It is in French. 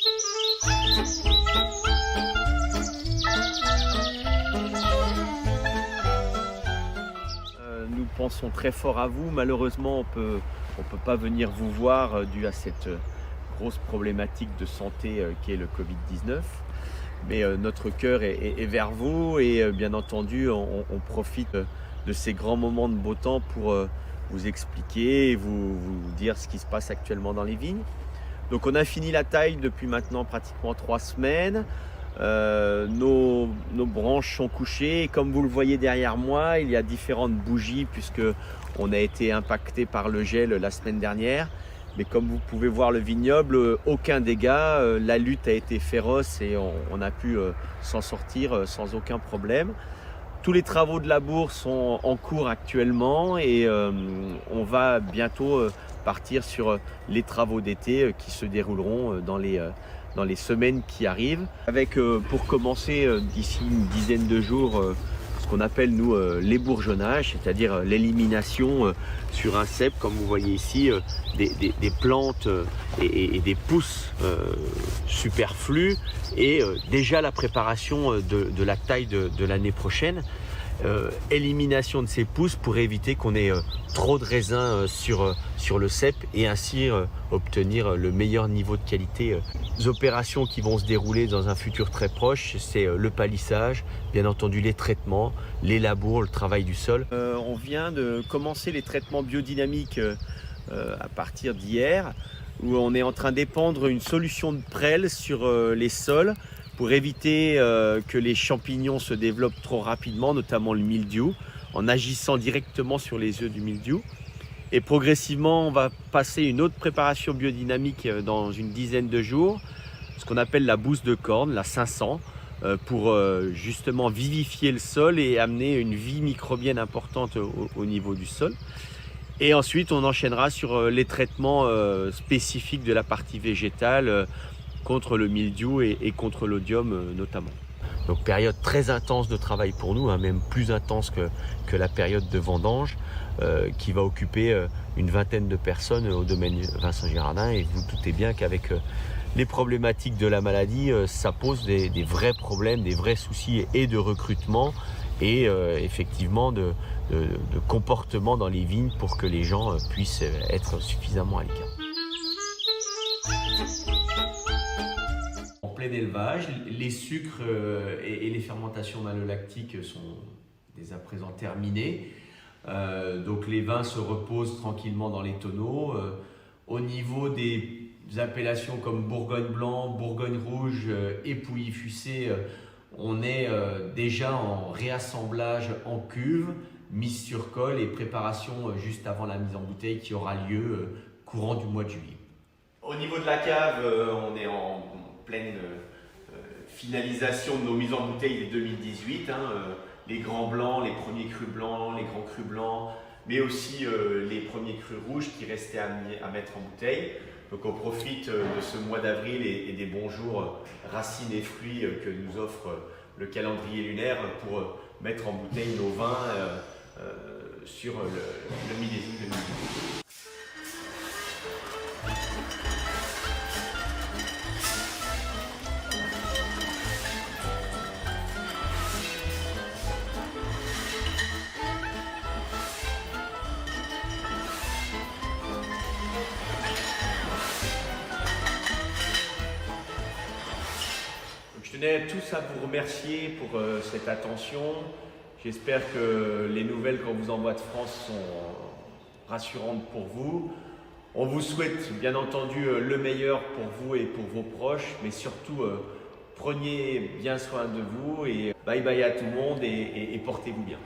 Nous pensons très fort à vous. Malheureusement, on peut pas venir vous voir dû à cette grosse problématique de santé qu'est le Covid-19. Mais notre cœur est vers vous et bien entendu, on profite de ces grands moments de beau temps pour vous expliquer et vous dire ce qui se passe actuellement dans les vignes. Donc on a fini la taille depuis maintenant pratiquement 3 semaines. Nos branches sont couchées et comme vous le voyez derrière moi, il y a différentes bougies puisque on a été impacté par le gel la semaine dernière. Mais comme vous pouvez voir le vignoble, aucun dégât, la lutte a été féroce et on a pu s'en sortir sans aucun problème. Tous les travaux de labour sont en cours actuellement et on va bientôt partir sur les travaux d'été qui se dérouleront dans les semaines qui arrivent. Avec pour commencer d'ici une dizaine de jours ce qu'on appelle nous l'ébourgeonnage, c'est-à-dire l'élimination sur un cep, comme vous voyez ici, des plantes et des pousses superflues et déjà la préparation de la taille de l'année prochaine. Élimination de ces pousses pour éviter qu'on ait trop de raisins sur le cep et ainsi obtenir le meilleur niveau de qualité. Les opérations qui vont se dérouler dans un futur très proche, c'est le palissage, bien entendu les traitements, les labours, le travail du sol. On vient de commencer les traitements biodynamiques à partir d'hier, où on est en train d'épandre une solution de prêle sur les sols pour éviter que les champignons se développent trop rapidement, notamment le mildiou, en agissant directement sur les œufs du mildiou. Et progressivement, on va passer une autre préparation biodynamique dans une dizaine de jours, ce qu'on appelle la bouse de corne, la 500, pour justement vivifier le sol et amener une vie microbienne importante au niveau du sol. Et ensuite, on enchaînera sur les traitements spécifiques de la partie végétale, contre le mildiou et contre l'odium notamment. Donc période très intense de travail pour nous, même plus intense que la période de vendange qui va occuper une vingtaine de personnes au domaine Vincent Girardin. Et vous doutez bien qu'avec les problématiques de la maladie, ça pose des vrais problèmes, des vrais soucis et de recrutement et effectivement de comportement dans les vignes pour que les gens puissent être suffisamment à l'écart. Élevage, les sucres et les fermentations malolactiques sont dès à présent terminées. Donc les vins se reposent tranquillement dans les tonneaux. Au niveau des appellations comme Bourgogne blanc, Bourgogne rouge et Pouilly-Fuissé, on est déjà en réassemblage en cuve, mise sur colle et préparation juste avant la mise en bouteille qui aura lieu courant du mois de juillet. Au niveau de la cave, on est en pleine finalisation de nos mises en bouteille des 2018, les grands blancs, les premiers crus blancs, les grands crus blancs, mais aussi les premiers crus rouges qui restaient à mettre en bouteille. Donc on profite de ce mois d'avril et des bons jours racines et fruits que nous offre le calendrier lunaire pour mettre en bouteille nos vins sur le millésime 2018. Je tenais tous à vous remercier pour cette attention. J'espère que les nouvelles qu'on vous envoie de France sont rassurantes pour vous. On vous souhaite bien entendu le meilleur pour vous et pour vos proches, mais surtout prenez bien soin de vous et bye bye à tout le monde et portez-vous bien.